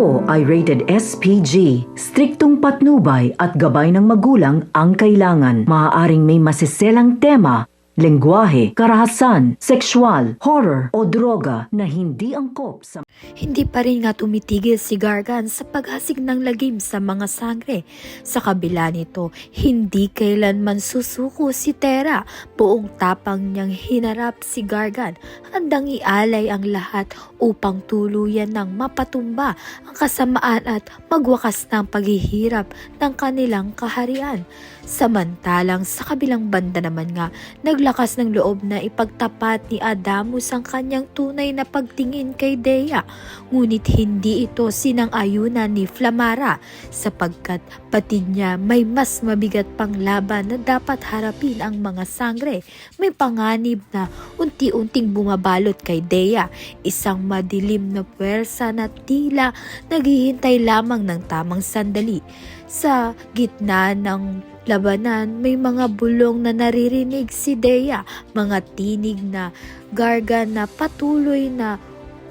ito ay rated SPG. Striktong patnubay at gabay ng magulang ang kailangan. Maaaring may masiselang tema, lengguwahe, karahasan, sexual, horror o droga na hindi angkop sa... Hindi pa rin nga tumitigil si Gargan sa paghasik ng lagim sa mga sangre. Sa kabila nito, hindi kailanman susuko si Tera. Buong tapang niyang hinarap si Gargan. Handang ialay ang lahat upang tuluyan ng mapatumba ang kasamaan at magwakas ng paghihirap ng kanilang kaharian. Samantalang sa kabilang banda naman nga, naglakas ng loob na ipagtapat ni Adamus ang kanyang tunay na pagtingin kay Dea. Ngunit hindi ito sinang-ayunan ni Flamara sapagkat batid niya may mas mabigat pang laban na dapat harapin ang mga sangre. May panganib na unti-unting bumabalot kay Dea, isang madilim na puwersa na tila naghihintay lamang ng tamang sandali. Sa gitna ng labanan, may mga bulong na naririnig si Dea, mga tinig na Gargan na patuloy na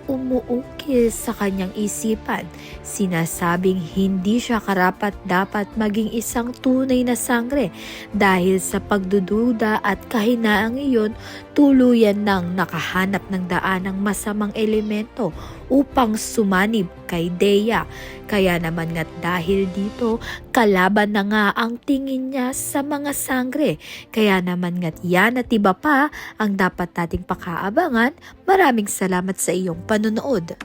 umuukil sa kanyang isipan. Sinasabing hindi siya karapat-dapat maging isang tunay na sangre dahil sa pagdududa at kahinaang iyon, tuluyan nang nakahanap ng daan ng masamang elemento upang sumanib kay Dea. Kaya naman nga't dahil dito, kalaban na nga ang tingin niya sa mga sangre. Kaya naman nga't yan at iba pa ang dapat nating pakaabangan. Maraming salamat sa iyong panonood.